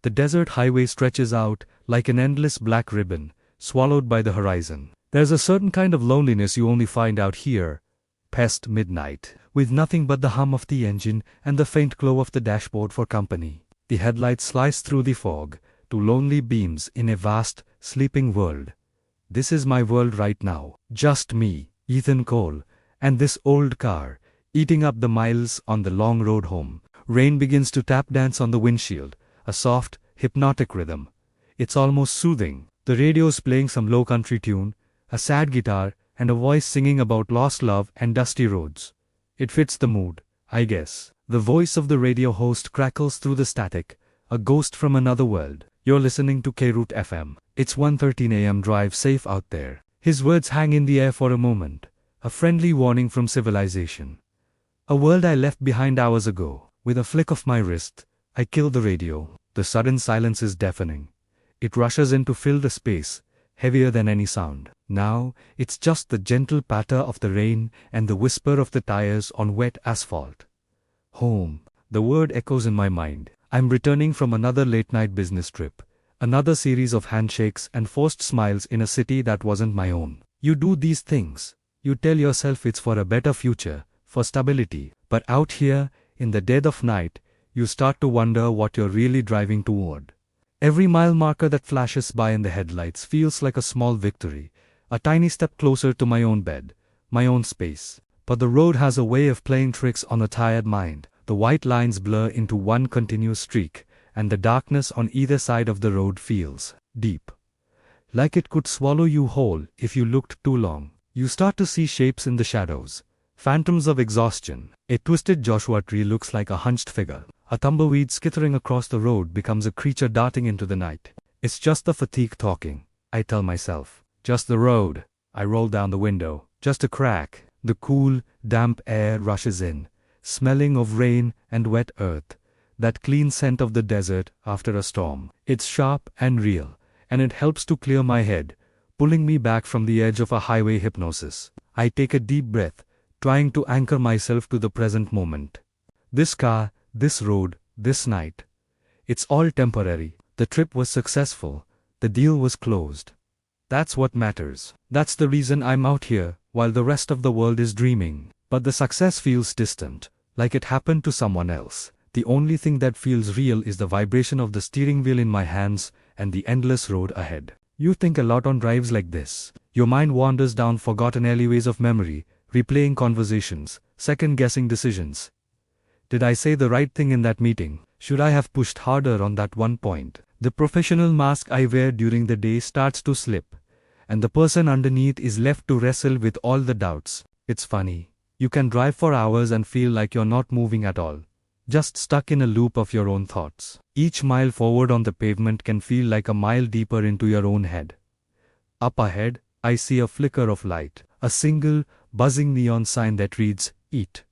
The desert highway stretches out like an endless black ribbon, swallowed by the horizon. There's a certain kind of loneliness you only find out here, past midnight, with nothing but the hum of the engine and the faint glow of the dashboard for company. The headlights slice through the fog, to lonely beams in a vast, sleeping world. This is my world right now. Just me, Ethan Cole, and this old car, eating up the miles on the long road home. Rain begins to tap dance on the windshield, a soft, hypnotic rhythm. It's almost soothing. The radio's playing some low country tune, a sad guitar, and a voice singing about lost love and dusty roads. It fits the mood, I guess. The voice of the radio host crackles through the static, a ghost from another world. You're listening to car.FM. It's 1:13 a.m. Drive safe out there. His words hang in the air for a moment, a friendly warning from civilization. A world I left behind hours ago. With a flick of my wrist, I kill the radio. The sudden silence is deafening. It rushes in to fill the space, heavier than any sound. Now, it's just the gentle patter of the rain and the whisper of the tires on wet asphalt. Home. The word echoes in my mind. I'm returning from another late-night business trip. Another series of handshakes and forced smiles in a city that wasn't my own. You do these things. You tell yourself it's for a better future, for stability. But out here, in the dead of night, you start to wonder what you're really driving toward. Every mile marker that flashes by in the headlights feels like a small victory, a tiny step closer to my own bed, my own space. But the road has a way of playing tricks on a tired mind. The white lines blur into one continuous streak, and the darkness on either side of the road feels deep. Like it could swallow you whole if you looked too long. You start to see shapes in the shadows, phantoms of exhaustion. A twisted Joshua tree looks like a hunched figure. A tumbleweed skittering across the road becomes a creature darting into the night. It's just the fatigue talking, I tell myself. Just the road. I roll down the window. Just a crack. The cool, damp air rushes in, smelling of rain and wet earth, that clean scent of the desert after a storm. It's sharp and real, and it helps to clear my head, pulling me back from the edge of a highway hypnosis. I take a deep breath, trying to anchor myself to the present moment. This car, this road, this night. It's all temporary. The trip was successful. The deal was closed. That's what matters. That's the reason I'm out here, while the rest of the world is dreaming. But the success feels distant, like it happened to someone else. The only thing that feels real is the vibration of the steering wheel in my hands and the endless road ahead. You think a lot on drives like this. Your mind wanders down forgotten alleyways of memory, replaying conversations, second-guessing decisions. Did I say the right thing in that meeting? Should I have pushed harder on that one point? The professional mask I wear during the day starts to slip, and the person underneath is left to wrestle with all the doubts. It's funny. You can drive for hours and feel like you're not moving at all, just stuck in a loop of your own thoughts. Each mile forward on the pavement can feel like a mile deeper into your own head. Up ahead, I see a flicker of light, a single, buzzing neon sign that reads, "Eat."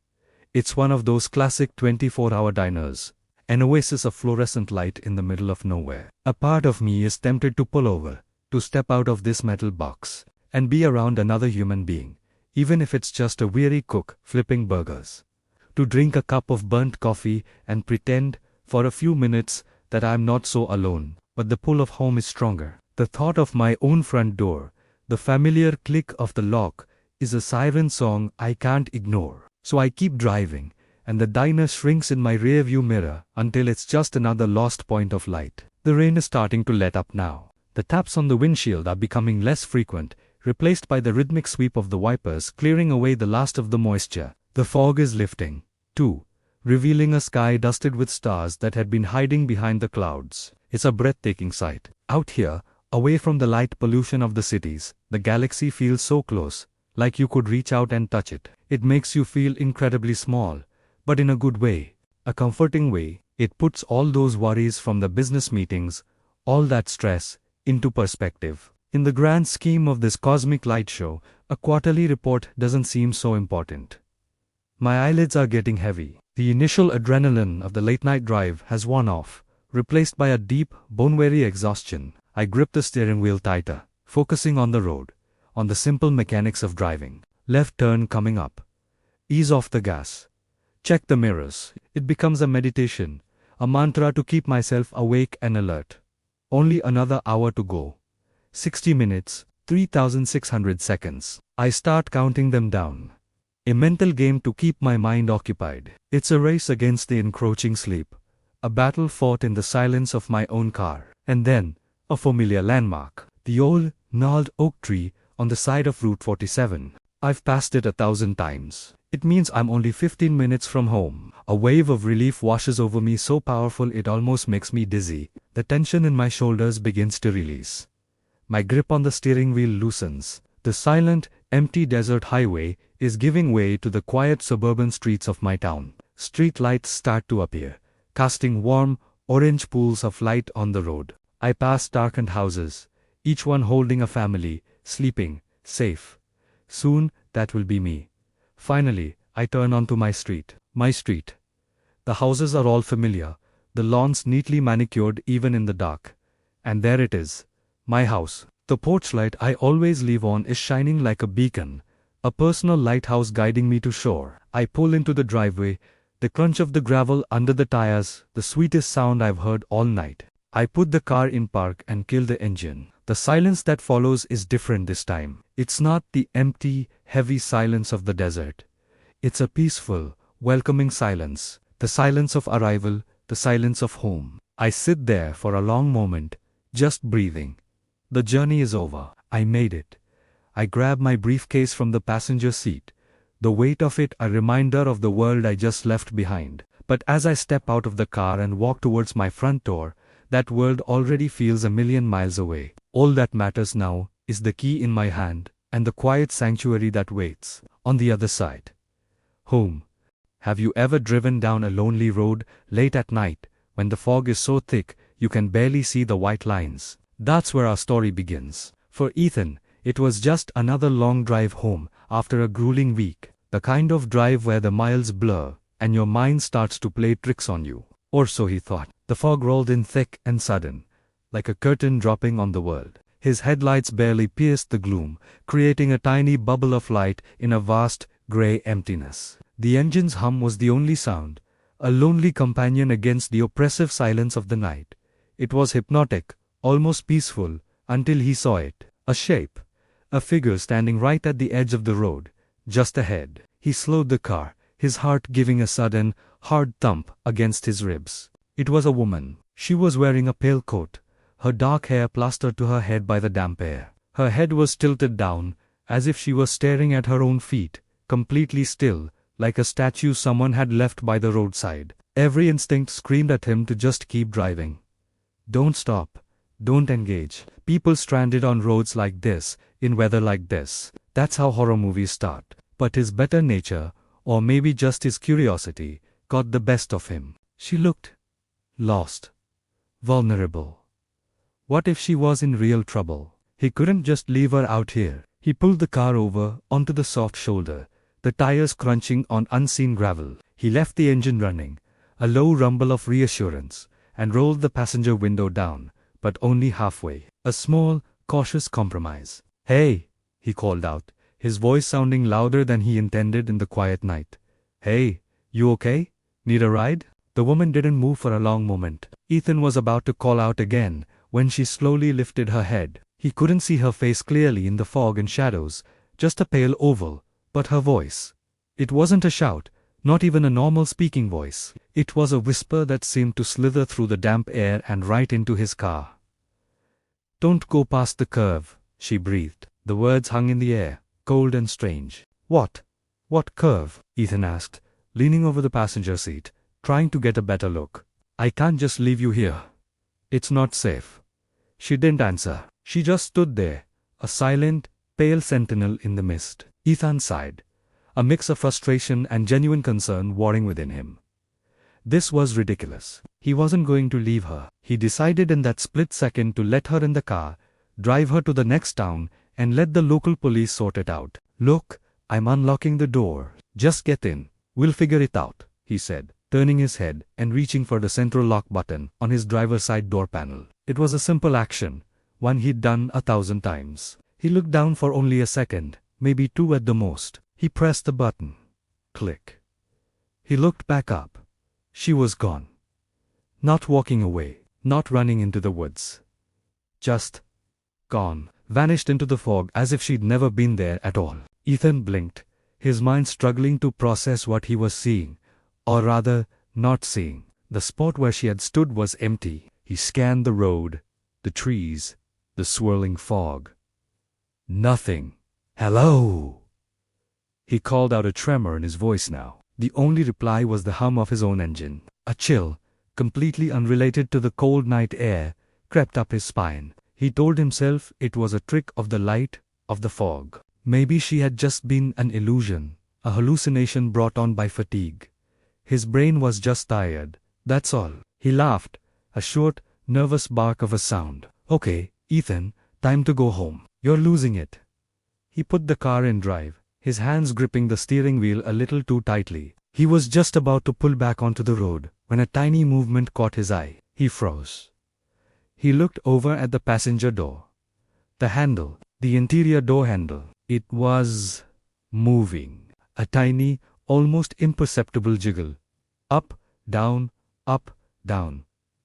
It's one of those classic 24-hour diners, an oasis of fluorescent light in the middle of nowhere. A part of me is tempted to pull over, to step out of this metal box, and be around another human being, even if it's just a weary cook flipping burgers. To drink a cup of burnt coffee and pretend, for a few minutes, that I'm not so alone. But the pull of home is stronger. The thought of my own front door, the familiar click of the lock, is a siren song I can't ignore. So I keep driving, and the diner shrinks in my rearview mirror until it's just another lost point of light. The rain is starting to let up now. The taps on the windshield are becoming less frequent, replaced by the rhythmic sweep of the wipers clearing away the last of the moisture. The fog is lifting, too, revealing a sky dusted with stars that had been hiding behind the clouds. It's a breathtaking sight. Out here, away from the light pollution of the cities, the galaxy feels so close, like you could reach out and touch it. It makes you feel incredibly small, but in a good way, a comforting way. It puts all those worries from the business meetings, all that stress, into perspective. In the grand scheme of this cosmic light show, a quarterly report doesn't seem so important. My eyelids are getting heavy. The initial adrenaline of the late-night drive has worn off, replaced by a deep, bone-weary exhaustion. I grip the steering wheel tighter, focusing on the road, on the simple mechanics of driving. Left turn coming up. Ease off the gas. Check the mirrors. It becomes a meditation, a mantra to keep myself awake and alert. Only another hour to go. 60 minutes, 3,600 seconds. I start counting them down. A mental game to keep my mind occupied. It's a race against the encroaching sleep. A battle fought in the silence of my own car. And then, a familiar landmark. The old, gnarled oak tree on the side of Route 47. I've passed it 1,000 times. It means I'm only 15 minutes from home. A wave of relief washes over me so powerful it almost makes me dizzy. The tension in my shoulders begins to release. My grip on the steering wheel loosens. The silent, empty desert highway is giving way to the quiet suburban streets of my town. Street lights start to appear, casting warm, orange pools of light on the road. I pass darkened houses, each one holding a family, sleeping, safe. Soon, that will be me. Finally, I turn onto my street. My street. The houses are all familiar, the lawns neatly manicured even in the dark. And there it is. My house. The porch light I always leave on is shining like a beacon, a personal lighthouse guiding me to shore. I pull into the driveway, the crunch of the gravel under the tires, the sweetest sound I've heard all night. I put the car in park and kill the engine. The silence that follows is different this time. It's not the empty, heavy silence of the desert. It's a peaceful, welcoming silence. The silence of arrival, the silence of home. I sit there for a long moment, just breathing. The journey is over. I made it. I grab my briefcase from the passenger seat. The weight of it a reminder of the world I just left behind. But as I step out of the car and walk towards my front door, that world already feels a million miles away. All that matters now is the key in my hand and the quiet sanctuary that waits on the other side. Home. Have you ever driven down a lonely road late at night when the fog is so thick you can barely see the white lines? That's where our story begins. For Ethan, it was just another long drive home after a grueling week. The kind of drive where the miles blur and your mind starts to play tricks on you. Or so he thought. The fog rolled in thick and sudden, like a curtain dropping on the world. His headlights barely pierced the gloom, creating a tiny bubble of light in a vast, grey emptiness. The engine's hum was the only sound, a lonely companion against the oppressive silence of the night. It was hypnotic, almost peaceful, until he saw it. A shape. A figure standing right at the edge of the road, just ahead. He slowed the car, his heart giving a sudden, hard thump against his ribs. It was a woman. She was wearing a pale coat, her dark hair plastered to her head by the damp air. Her head was tilted down, as if she was staring at her own feet, completely still, like a statue someone had left by the roadside. Every instinct screamed at him to just keep driving. Don't stop. Don't engage. People stranded on roads like this, in weather like this. That's how horror movies start. But his better nature, or maybe just his curiosity, got the best of him. She looked lost. Vulnerable. What if she was in real trouble? He couldn't just leave her out here. He pulled the car over onto the soft shoulder, the tires crunching on unseen gravel. He left the engine running, a low rumble of reassurance, and rolled the passenger window down, but only halfway. A small, cautious compromise. Hey, he called out, his voice sounding louder than he intended in the quiet night. Hey, you okay? Need a ride? The woman didn't move for a long moment. Ethan was about to call out again, when she slowly lifted her head. He couldn't see her face clearly in the fog and shadows, just a pale oval, but her voice. It wasn't a shout, not even a normal speaking voice. It was a whisper that seemed to slither through the damp air and right into his car. Don't go past the curve, she breathed. The words hung in the air, cold and strange. What? What curve? Ethan asked, leaning over the passenger seat, trying to get a better look. I can't just leave you here. It's not safe. She didn't answer. She just stood there, a silent, pale sentinel in the mist. Ethan sighed, a mix of frustration and genuine concern warring within him. This was ridiculous. He wasn't going to leave her. He decided in that split second to let her in the car, drive her to the next town, and let the local police sort it out. Look, I'm unlocking the door. Just get in. We'll figure it out, he said, turning his head and reaching for the central lock button on his driver's side door panel. It was a simple action, one he'd done 1,000 times. He looked down for only a second, maybe 2 at the most. He pressed the button. Click. He looked back up. She was gone. Not walking away, not running into the woods. Just gone, vanished into the fog as if she'd never been there at all. Ethan blinked, his mind struggling to process what he was seeing, or rather, not seeing. The spot where she had stood was empty. He scanned the road, the trees, the swirling fog. Nothing. "Hello!" He called out, a tremor in his voice now. The only reply was the hum of his own engine. A chill, completely unrelated to the cold night air, crept up his spine. He told himself it was a trick of the light, of the fog. Maybe she had just been an illusion, a hallucination brought on by fatigue. His brain was just tired, that's all. He laughed, a short, nervous bark of a sound. "Okay, Ethan, time to go home. You're losing it." He put the car in drive, his hands gripping the steering wheel a little too tightly. He was just about to pull back onto the road when a tiny movement caught his eye. He froze. He looked over at the passenger door. The handle, the interior door handle, it was moving. A tiny, almost imperceptible jiggle. Up, down,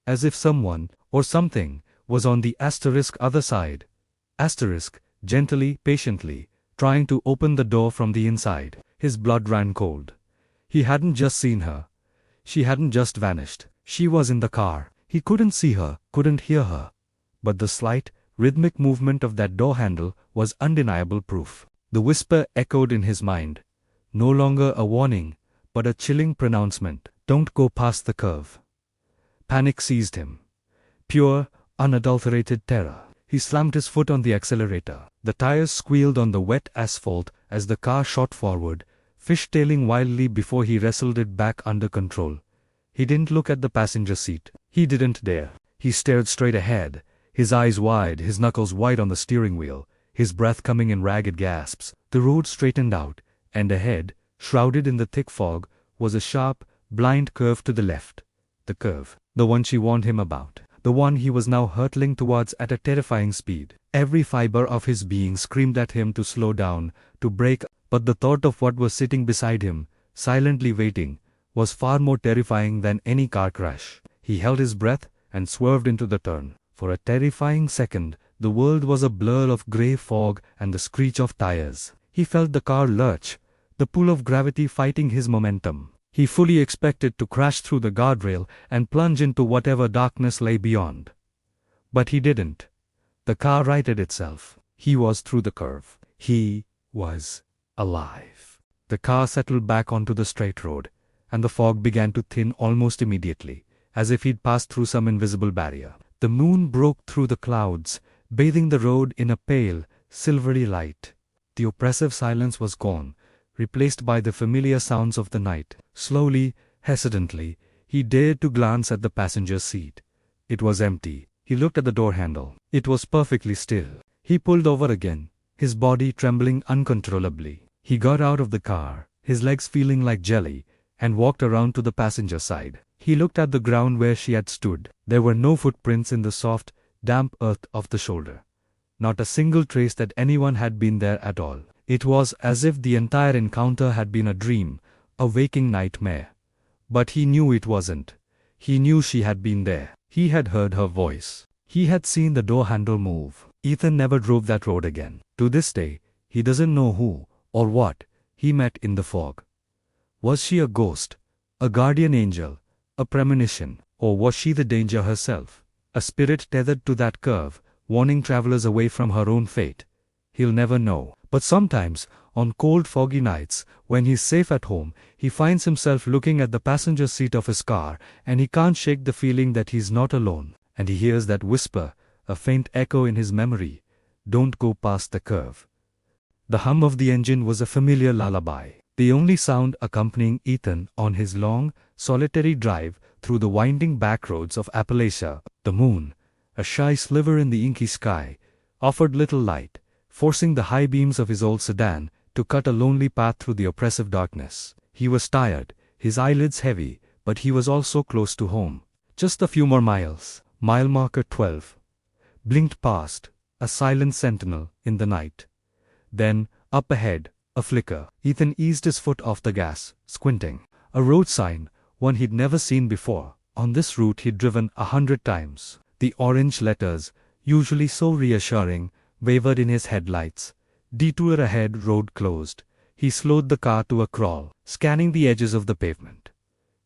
as if someone, or something, was on the asterisk other side. Asterisk, gently, patiently, trying to open the door from the inside. His blood ran cold. He hadn't just seen her. She hadn't just vanished. She was in the car. He couldn't see her, couldn't hear her. But the slight, rhythmic movement of that door handle was undeniable proof. The whisper echoed in his mind. No longer a warning, but a chilling pronouncement. "Don't go past the curve." Panic seized him. Pure, unadulterated terror. He slammed his foot on the accelerator. The tires squealed on the wet asphalt as the car shot forward, fishtailing wildly before he wrestled it back under control. He didn't look at the passenger seat. He didn't dare. He stared straight ahead, his eyes wide, his knuckles white on the steering wheel, his breath coming in ragged gasps. The road straightened out, and ahead, shrouded in the thick fog, was a sharp, blind curve to the left. The curve. The one she warned him about. The one he was now hurtling towards at a terrifying speed. Every fiber of his being screamed at him to slow down, to brake, but the thought of what was sitting beside him, silently waiting, was far more terrifying than any car crash. He held his breath and swerved into the turn. For a terrifying second, the world was a blur of grey fog and the screech of tires. He felt the car lurch, the pull of gravity fighting his momentum. He fully expected to crash through the guardrail and plunge into whatever darkness lay beyond. But he didn't. The car righted itself. He was through the curve. He was alive. The car settled back onto the straight road, and the fog began to thin almost immediately, as if he'd passed through some invisible barrier. The moon broke through the clouds, bathing the road in a pale, silvery light. The oppressive silence was gone, replaced by the familiar sounds of the night. Slowly, hesitantly, he dared to glance at the passenger's seat. It was empty. He looked at the door handle. It was perfectly still. He pulled over again, his body trembling uncontrollably. He got out of the car, his legs feeling like jelly, and walked around to the passenger side. He looked at the ground where she had stood. There were no footprints in the soft, damp earth of the shoulder. Not a single trace that anyone had been there at all. It was as if the entire encounter had been a dream, a waking nightmare. But he knew it wasn't. He knew she had been there. He had heard her voice. He had seen the door handle move. Ethan never drove that road again. To this day, he doesn't know who, or what, he met in the fog. Was she a ghost, a guardian angel, a premonition, or was she the danger herself? A spirit tethered to that curve, warning travelers away from her own fate? He'll never know. But sometimes, on cold foggy nights, when he's safe at home, he finds himself looking at the passenger seat of his car, and he can't shake the feeling that he's not alone. And he hears that whisper, a faint echo in his memory, "Don't go past the curve." The hum of the engine was a familiar lullaby, the only sound accompanying Ethan on his long, solitary drive through the winding back roads of Appalachia. The moon, a shy sliver in the inky sky, offered little light, forcing the high beams of his old sedan to cut a lonely path through the oppressive darkness. He was tired, his eyelids heavy, but he was also close to home. Just a few more miles. Mile marker 12. Blinked past, a silent sentinel in the night. Then, up ahead, a flicker. Ethan eased his foot off the gas, squinting. A road sign, one he'd never seen before, On this route he'd driven 100 times. The orange letters, usually so reassuring, wavered in his headlights. Detour ahead, road closed. He slowed the car to a crawl, scanning the edges of the pavement.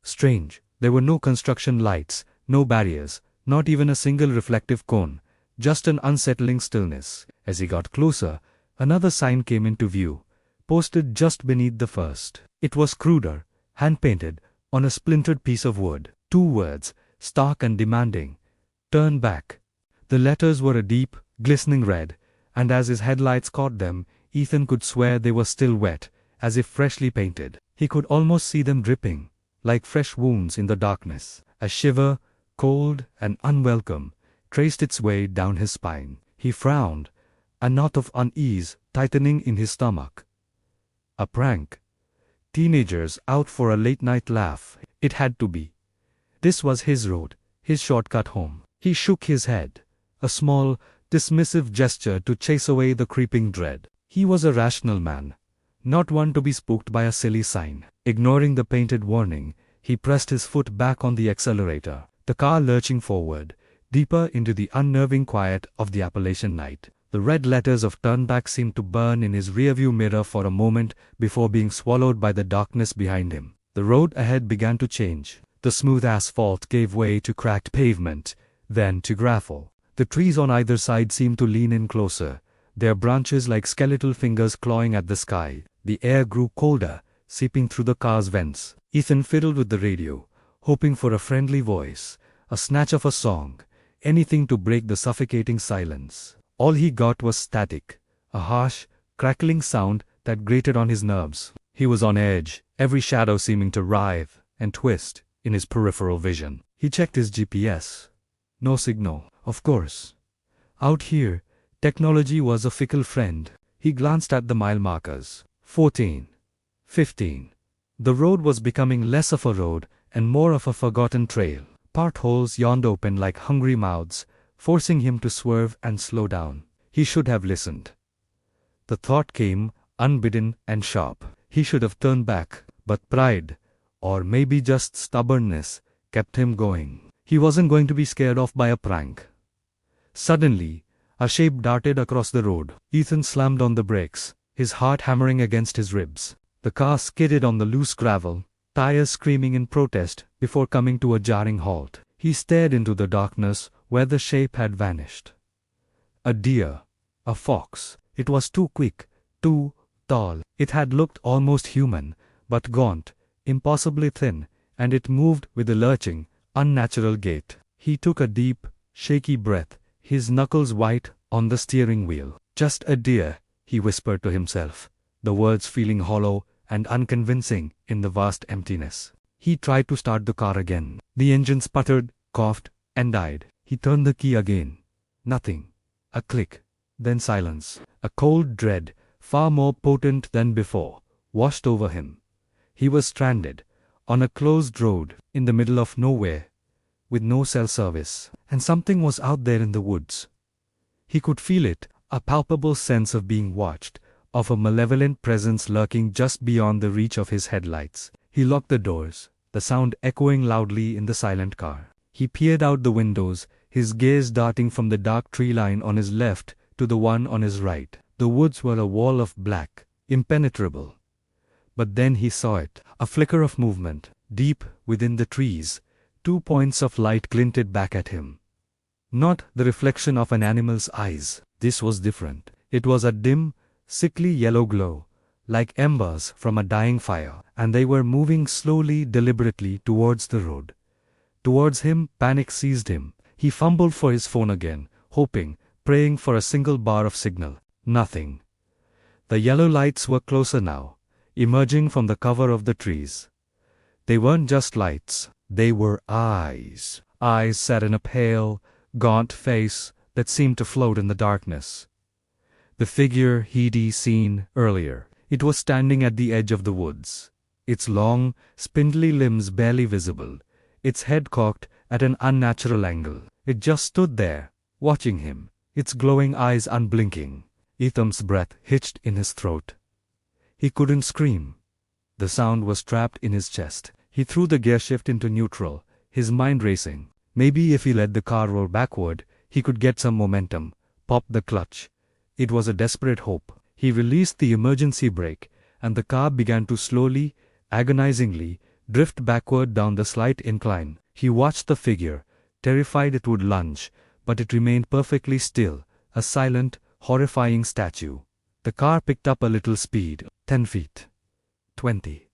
Strange, there were no construction lights, no barriers, not even a single reflective cone, just an unsettling stillness. As he got closer, another sign came into view, posted just beneath the first. It was cruder, hand-painted, on a splintered piece of wood. 2 words, stark and demanding. Turn back. The letters were a deep, glistening red, and as his headlights caught them, Ethan could swear they were still wet, as if freshly painted. He could almost see them dripping, like fresh wounds in the darkness. A shiver, cold and unwelcome, traced its way down his spine. He frowned, a knot of unease tightening in his stomach. A prank. Teenagers out for a late-night laugh. It had to be. This was his road, his shortcut home. He shook his head, a small, dismissive gesture to chase away the creeping dread. He was a rational man, not one to be spooked by a silly sign. Ignoring the painted warning, he pressed his foot back on the accelerator, the car lurching forward, deeper into the unnerving quiet of the Appalachian night. The red letters of turn back seemed to burn in his rearview mirror for a moment before being swallowed by the darkness behind him. The road ahead began to change. The smooth asphalt gave way to cracked pavement, then to gravel. The trees on either side seemed to lean in closer, their branches like skeletal fingers clawing at the sky. The air grew colder, seeping through the car's vents. Ethan fiddled with the radio, hoping for a friendly voice, a snatch of a song, anything to break the suffocating silence. All he got was static, a harsh, crackling sound that grated on his nerves. He was on edge, every shadow seeming to writhe and twist in his peripheral vision. He checked his GPS. No signal, of course. Out here, technology was a fickle friend. He glanced at the mile markers. 14. 15. The road was becoming less of a road and more of a forgotten trail. Potholes yawned open like hungry mouths, forcing him to swerve and slow down. He should have listened. The thought came, unbidden and sharp. He should have turned back, but pride, or maybe just stubbornness, kept him going. He wasn't going to be scared off by a prank. Suddenly, a shape darted across the road. Ethan slammed on the brakes, his heart hammering against his ribs. The car skidded on the loose gravel, tires screaming in protest before coming to a jarring halt. He stared into the darkness where the shape had vanished. A deer. A fox. It was too quick, too tall. It had looked almost human, but gaunt, impossibly thin, and it moved with a lurching, unnatural gait. He took a deep, shaky breath, his knuckles white on the steering wheel. Just a deer, he whispered to himself, the words feeling hollow and unconvincing in the vast emptiness. He tried to start the car again. The engine sputtered, coughed, and died. He turned the key again. Nothing. A click. Then silence. A cold dread, far more potent than before, washed over him. He was stranded, on a closed road, in the middle of nowhere, with no cell service. And something was out there in the woods. He could feel it, a palpable sense of being watched, of a malevolent presence lurking just beyond the reach of his headlights. He locked the doors, the sound echoing loudly in the silent car. He peered out the windows, his gaze darting from the dark tree line on his left to the one on his right. The woods were a wall of black, impenetrable. But then he saw it, a flicker of movement. Deep within the trees, 2 points of light glinted back at him. Not the reflection of an animal's eyes. This was different. It was a dim, sickly yellow glow, like embers from a dying fire, and they were moving slowly, deliberately towards the road. Towards him, panic seized him. He fumbled for his phone again, hoping, praying for a single bar of signal. Nothing. The yellow lights were closer now, emerging from the cover of the trees. They weren't just lights, they were eyes. Eyes set in a pale, gaunt face that seemed to float in the darkness. The figure he'd seen earlier. It was standing at the edge of the woods, its long, spindly limbs barely visible, its head cocked at an unnatural angle. It just stood there, watching him, its glowing eyes unblinking. Ethan's breath hitched in his throat. He couldn't scream. The sound was trapped in his chest. He threw the gearshift into neutral, his mind racing. Maybe if he let the car roll backward, he could get some momentum, pop the clutch. It was a desperate hope. He released the emergency brake, and the car began to slowly, agonizingly, drift backward down the slight incline. He watched the figure, terrified it would lunge, but it remained perfectly still, a silent, horrifying statue. The car picked up a little speed, 10 feet. 20.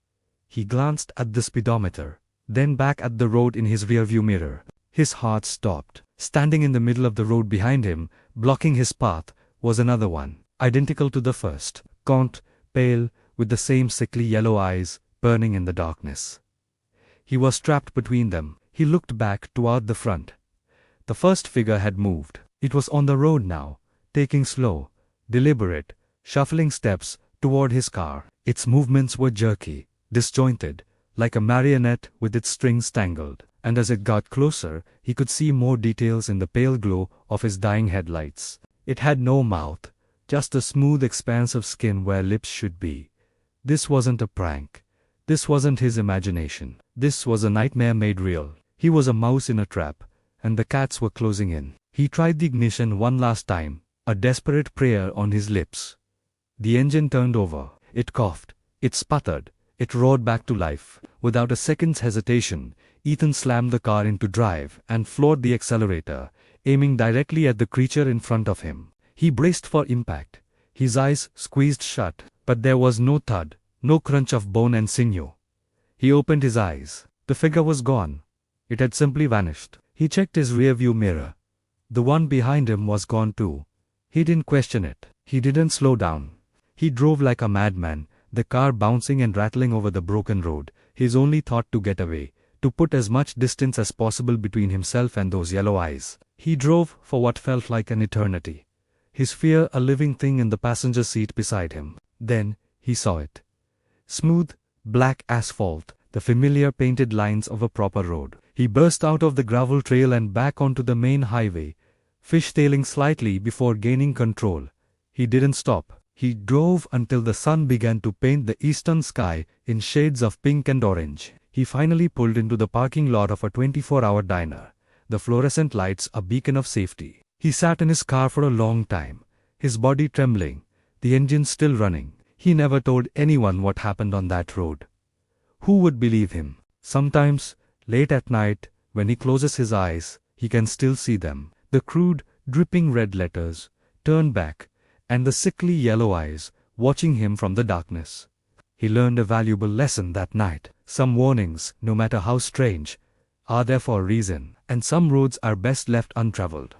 He glanced at the speedometer, then back at the road in his rearview mirror. His heart stopped. Standing in the middle of the road behind him, blocking his path, was another one, identical to the first, gaunt, pale, with the same sickly yellow eyes, burning in the darkness. He was trapped between them. He looked back toward the front. The first figure had moved. It was on the road now, taking slow, deliberate, shuffling steps toward his car. Its movements were jerky, disjointed, like a marionette with its strings tangled. And as it got closer, he could see more details in the pale glow of his dying headlights. It had no mouth, just a smooth expanse of skin where lips should be. This wasn't a prank. This wasn't his imagination. This was a nightmare made real. He was a mouse in a trap, and the cats were closing in. He tried the ignition one last time, a desperate prayer on his lips. The engine turned over. It coughed. It sputtered. It roared back to life. Without a second's hesitation, Ethan slammed the car into drive and floored the accelerator, aiming directly at the creature in front of him. He braced for impact, his eyes squeezed shut, but there was no thud, no crunch of bone and sinew. He opened his eyes. The figure was gone. It had simply vanished. He checked his rearview mirror. The one behind him was gone too. He didn't question it. He didn't slow down. He drove like a madman, the car bouncing and rattling over the broken road, his only thought to get away, to put as much distance as possible between himself and those yellow eyes. He drove for what felt like an eternity, his fear a living thing in the passenger seat beside him. Then, he saw it. Smooth, black asphalt, the familiar painted lines of a proper road. He burst out of the gravel trail and back onto the main highway, fishtailing slightly before gaining control. He didn't stop. He drove until the sun began to paint the eastern sky in shades of pink and orange. He finally pulled into the parking lot of a 24-hour diner, the fluorescent lights a beacon of safety. He sat in his car for a long time, his body trembling, the engine still running. He never told anyone what happened on that road. Who would believe him? Sometimes, late at night, when he closes his eyes, he can still see them. The crude, dripping red letters, turn back, and the sickly yellow eyes, watching him from the darkness. He learned a valuable lesson that night. Some warnings, no matter how strange, are there for a reason, and some roads are best left untraveled.